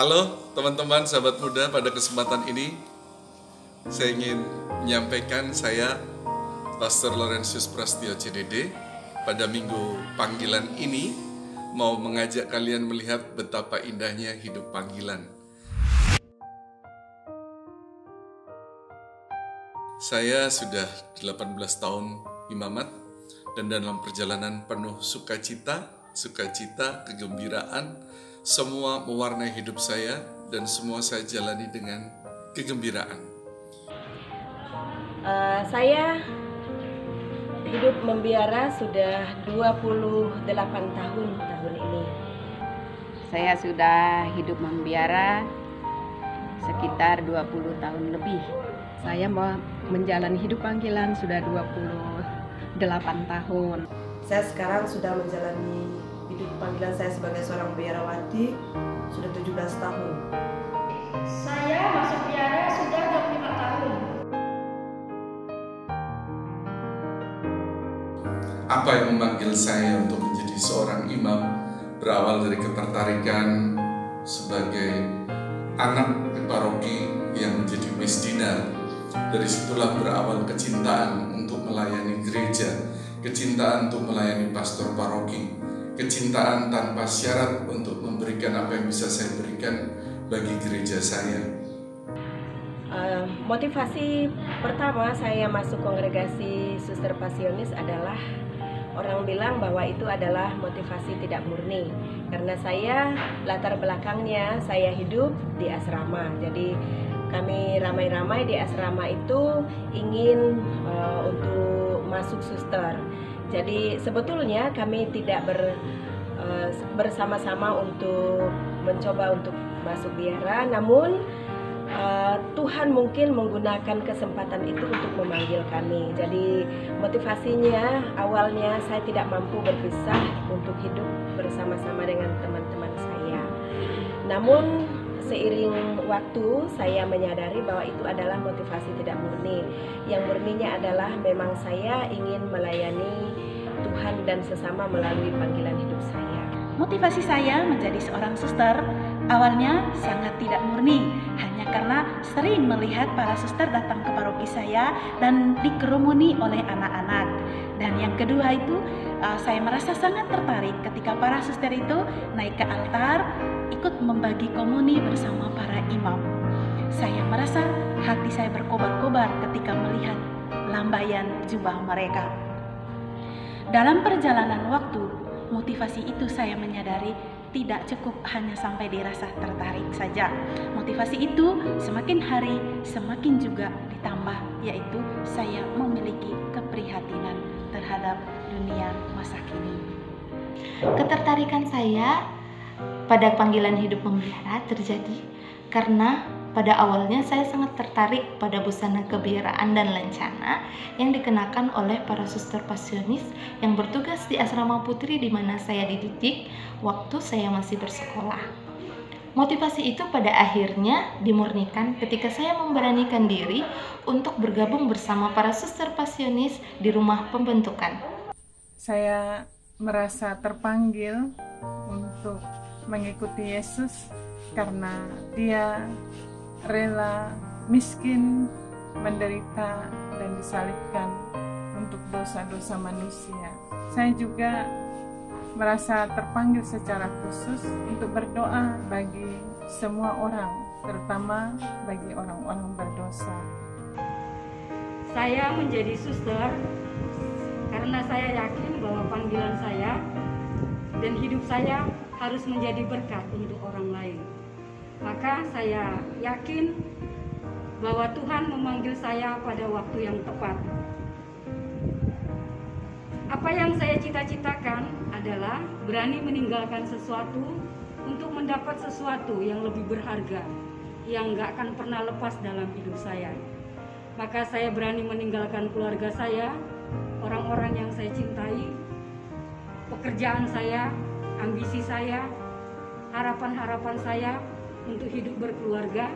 Halo teman-teman sahabat muda, pada kesempatan ini saya ingin menyampaikan saya Pastor Laurentius Prastio CDD pada minggu panggilan ini mau mengajak kalian melihat betapa indahnya hidup panggilan. Saya sudah 18 tahun imamat dan dalam perjalanan penuh sukacita, kegembiraan, semua mewarnai hidup saya dan semua saya jalani dengan kegembiraan. Saya hidup membiara sudah 28 tahun ini. Saya sudah hidup membiara sekitar 20 tahun lebih. Saya mau menjalani hidup panggilan sudah 28 tahun. Saya sekarang sudah menjalani hidup panggilan saya sebagai seorang biarawati sudah 17 tahun. Saya masuk biara sudah 25 tahun. Apa yang memanggil saya untuk menjadi seorang imam berawal dari ketertarikan sebagai anak di paroki yang menjadi mesdina. Dari situlah berawal kecintaan untuk melayani gereja, kecintaan untuk melayani pastor paroki, kecintaan tanpa syarat untuk memberikan apa yang bisa saya berikan bagi gereja saya. Motivasi pertama saya masuk kongregasi Suster Pasionis adalah orang bilang bahwa itu adalah motivasi tidak murni. Karena saya latar belakangnya saya hidup di asrama. Jadi kami ramai-ramai di asrama itu ingin untuk masuk suster. Jadi sebetulnya kami tidak bersama-sama untuk mencoba untuk masuk biara, namun Tuhan mungkin menggunakan kesempatan itu untuk memanggil kami. Jadi motivasinya awalnya saya tidak mampu berpisah untuk hidup bersama-sama dengan teman-teman saya. Namun seiring waktu saya menyadari bahwa itu adalah motivasi tidak murni. Yang murninya adalah memang saya ingin melayani Tuhan dan sesama melalui panggilan hidup saya. Motivasi saya menjadi seorang suster awalnya sangat tidak murni, hanya karena sering melihat para suster datang ke paroki saya dan dikerumuni oleh anak-anak. Dan yang kedua itu, saya merasa sangat tertarik ketika para suster itu naik ke altar, ikut membagi komuni bersama para imam. Saya merasa hati saya berkobar-kobar ketika melihat lambaian jubah mereka. Dalam perjalanan waktu, motivasi itu saya menyadari tidak cukup hanya sampai dirasa tertarik saja. Motivasi itu semakin hari semakin juga ditambah, yaitu saya memiliki keprihatinan terhadap dunia masa kini. Ketertarikan saya pada panggilan hidup membiara terjadi karena pada awalnya saya sangat tertarik pada busana kebiaraan dan lencana yang dikenakan oleh para suster pasionis yang bertugas di asrama putri di mana saya dididik waktu saya masih bersekolah. Motivasi itu pada akhirnya dimurnikan ketika saya memberanikan diri untuk bergabung bersama para suster pasionis di rumah pembentukan. Saya merasa terpanggil untuk mengikuti Yesus karena Dia rela miskin, menderita, dan disalibkan untuk dosa-dosa manusia. Saya juga merasa terpanggil secara khusus untuk berdoa bagi semua orang, terutama bagi orang-orang berdosa. Saya menjadi suster karena saya yakin bahwa panggilan saya dan hidup saya harus menjadi berkat untuk orang lain. Maka saya yakin bahwa Tuhan memanggil saya pada waktu yang tepat. Apa yang saya cita-citakan adalah berani meninggalkan sesuatu untuk mendapat sesuatu yang lebih berharga, yang gak akan pernah lepas dalam hidup saya. Maka saya berani meninggalkan keluarga saya, orang-orang yang saya cintai, pekerjaan saya, ambisi saya, harapan-harapan saya untuk hidup berkeluarga.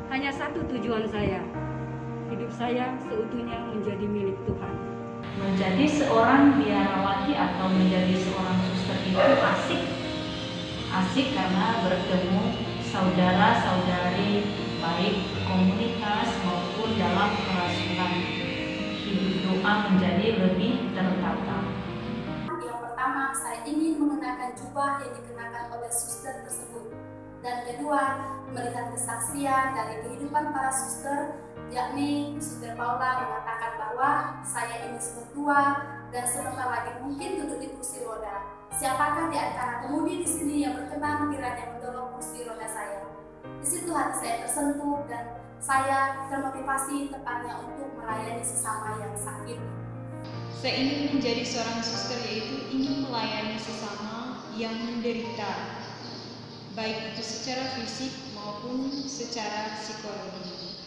Hanya satu tujuan saya, hidup saya seutuhnya menjadi milik Tuhan. Menjadi seorang biarawati atau menjadi seorang suster itu asik karena bertemu saudara-saudari baik komunitas maupun dalam kerasulan. Hidup doa menjadi lebih tertata. Yang pertama, saya ingin mengenakan jubah yang dikenakan oleh suster tersebut. Dan kedua, melihat kesaksian dari kehidupan para suster, yakni Suster Paula mengatakan bahwa saya ini sudah tua dan sebentar lagi mungkin duduk di kursi roda. Siapakah di antara pemudi di sini yang berkenan kiranya mendorong kursi roda saya? Di situ hati saya tersentuh dan saya termotivasi tepatnya untuk melayani sesama yang sakit. Saya ingin menjadi seorang suster, yaitu ingin melayani sesama yang menderita, baik itu secara fisik maupun secara psikologi.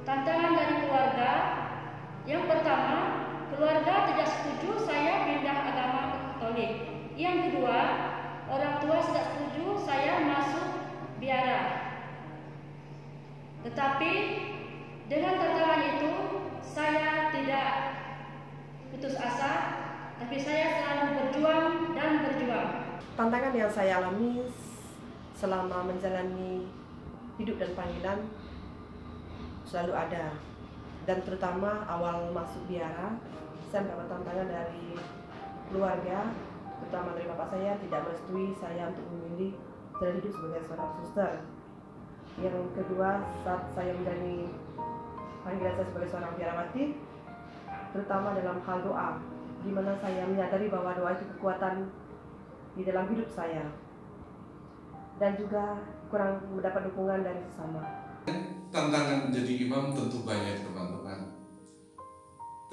Tantangan dari keluarga, yang pertama, keluarga tidak setuju saya pindah agama Katolik. Yang kedua, orang tua tidak setuju saya masuk biara. Tetapi dengan tantangan itu, saya tidak putus asa, tapi saya selalu berjuang dan berjuang. Tantangan yang saya alami selama menjalani hidup dan panggilan selalu ada, dan terutama awal masuk biara, saya mendapat tantangan dari keluarga, terutama dari bapak saya tidak merestui saya untuk memilih jalan hidup sebagai seorang suster. Yang kedua, saat saya menjalani panggilan saya sebagai seorang biarawati, terutama dalam hal doa, di mana saya menyadari bahwa doa itu kekuatan di dalam hidup saya, dan juga kurang mendapat dukungan dari sesama. Tantangan menjadi imam tentu banyak, teman-teman.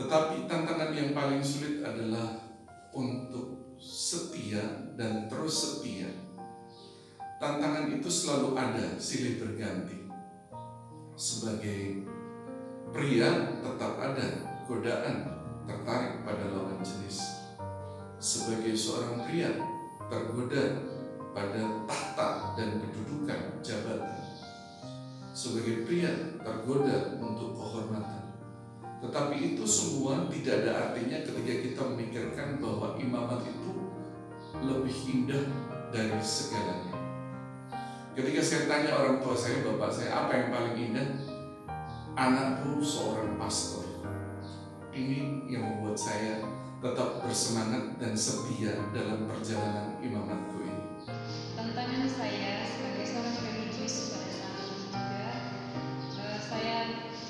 Tetapi tantangan yang paling sulit adalah untuk setia dan terus setia. Tantangan itu selalu ada, silih berganti. Sebagai pria tetap ada godaan tertarik pada lawan jenis. Sebagai seorang pria tergoda pada tahta dan kedudukan jabatan. Sebagai pria tergoda untuk kehormatan. Tetapi itu semua tidak ada artinya ketika kita memikirkan bahwa imamat itu lebih indah dari segalanya. Ketika saya tanya orang tua saya, bapak saya, apa yang paling indah? Anakku seorang pastor. Ini yang membuat saya tetap bersemangat dan setia dalam perjalanan imamatku ini. Tantangan saya sebagai seorang religius pada saat itu juga, saya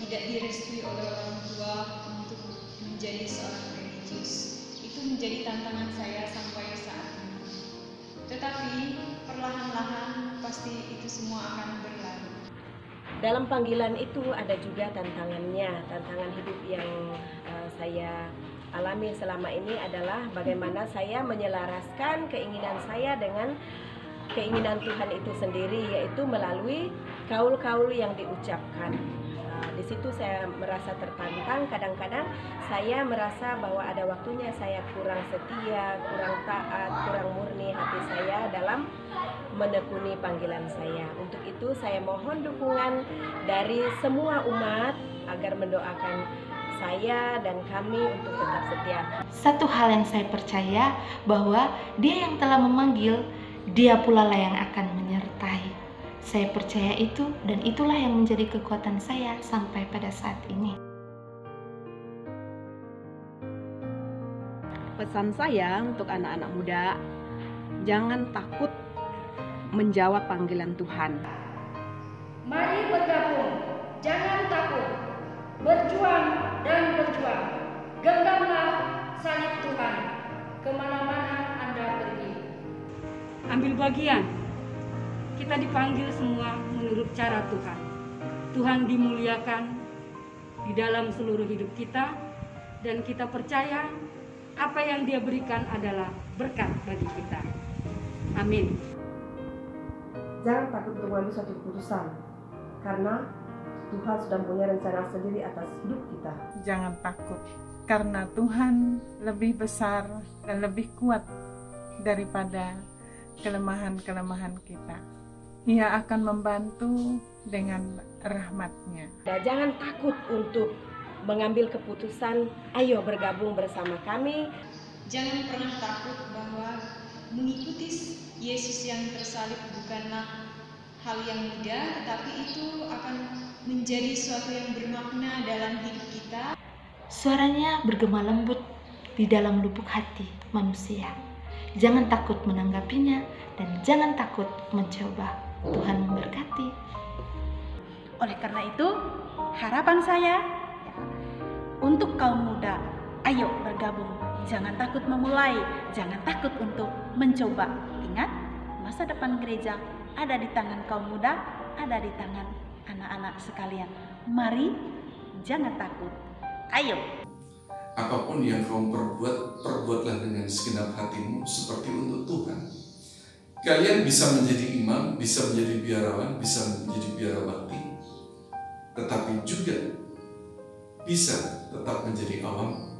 tidak direstui oleh orang tua untuk menjadi seorang religius. Itu menjadi tantangan saya sampai saat ini. Tetapi perlahan-lahan pasti itu semua akan berlalu. Dalam panggilan itu ada juga tantangannya. Tantangan hidup yang saya alami selama ini adalah bagaimana saya menyelaraskan keinginan saya dengan keinginan Tuhan itu sendiri, yaitu melalui kaul-kaul yang diucapkan. Di situ saya merasa tertantang. Kadang-kadang saya merasa bahwa ada waktunya saya kurang setia, kurang taat, kurang murni hati saya dalam menekuni panggilan saya. Untuk itu saya mohon dukungan dari semua umat agar mendoakan saya dan kami untuk tetap setia. Satu hal yang saya percaya bahwa Dia yang telah memanggil, Dia pula lah yang akan menyertai. Saya percaya itu, dan itulah yang menjadi kekuatan saya sampai pada saat ini. Pesan saya untuk anak-anak muda, jangan takut menjawab panggilan Tuhan. Mari bergabung, jangan takut, berjuang dan berjuang. Genggamlah salib Tuhan, kemana-mana Anda pergi. Ambil bagian. Kita dipanggil semua menurut cara Tuhan. Tuhan dimuliakan di dalam seluruh hidup kita, dan kita percaya apa yang Dia berikan adalah berkat bagi kita. Amin. Jangan takut untuk mengambil suatu keputusan, karena Tuhan sudah punya rencana sendiri atas hidup kita. Jangan takut, karena Tuhan lebih besar dan lebih kuat daripada kelemahan-kelemahan kita. Ia akan membantu dengan rahmat-Nya. Jangan takut untuk mengambil keputusan, ayo bergabung bersama kami. Jangan pernah takut bahwa mengikuti Yesus yang tersalib bukanlah hal yang mudah, tetapi itu akan menjadi sesuatu yang bermakna dalam hidup kita. Suaranya bergema lembut di dalam lubuk hati manusia. Jangan takut menanggapinya dan jangan takut mencoba. Tuhan memberkati. Oleh karena itu, harapan saya untuk kaum muda, ayo bergabung. Jangan takut memulai, jangan takut untuk mencoba. Ingat, masa depan gereja ada di tangan kaum muda, ada di tangan anak-anak sekalian. Mari, jangan takut. Ayo. Apapun yang kamu perbuat, perbuatlah dengan segenap hatimu seperti untuk Tuhan. Kalian bisa menjadi imam, bisa menjadi biarawan, bisa menjadi biarawati, tetapi juga bisa tetap menjadi awam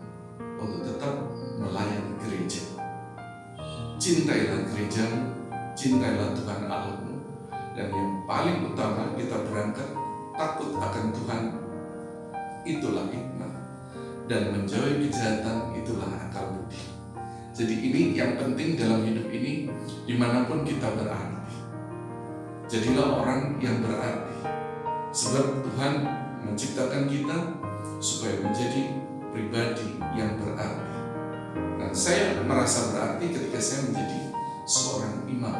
untuk tetap melayani gereja. Cintailah gerejamu, cintailah Tuhan Allahmu, dan yang paling utama kita berangkat takut akan Tuhan, itulah hikmah, dan menjauhi kejahatan itulah akal budi. Jadi ini yang penting dalam hidup ini, dimanapun kita berarti. Jadilah orang yang berarti, sebab Tuhan menciptakan kita supaya menjadi pribadi yang berarti. Dan saya merasa berarti ketika saya menjadi seorang imam,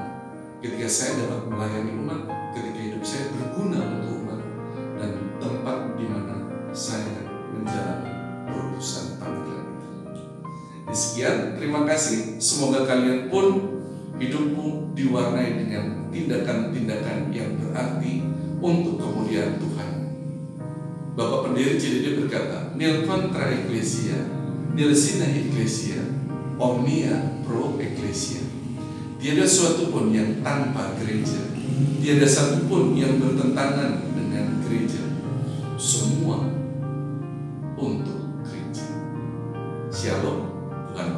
ketika saya dapat melayani umat, ketika hidup saya berguna untuk umat, dan tempat di mana saya menjalani perutusan panggilan itu. Sekian, terima kasih. Semoga kalian pun hidupmu diwarnai dengan tindakan-tindakan yang berarti untuk kemuliaan Tuhan. Bapak Pendiri CDD berkata, nil contra ecclesia, nil sine ecclesia, omnia pro ecclesia. Tiada suatu pun yang tanpa gereja, tiada satu pun yang bertentangan dengan gereja. Semua untuk gereja. Shalom, Tuhan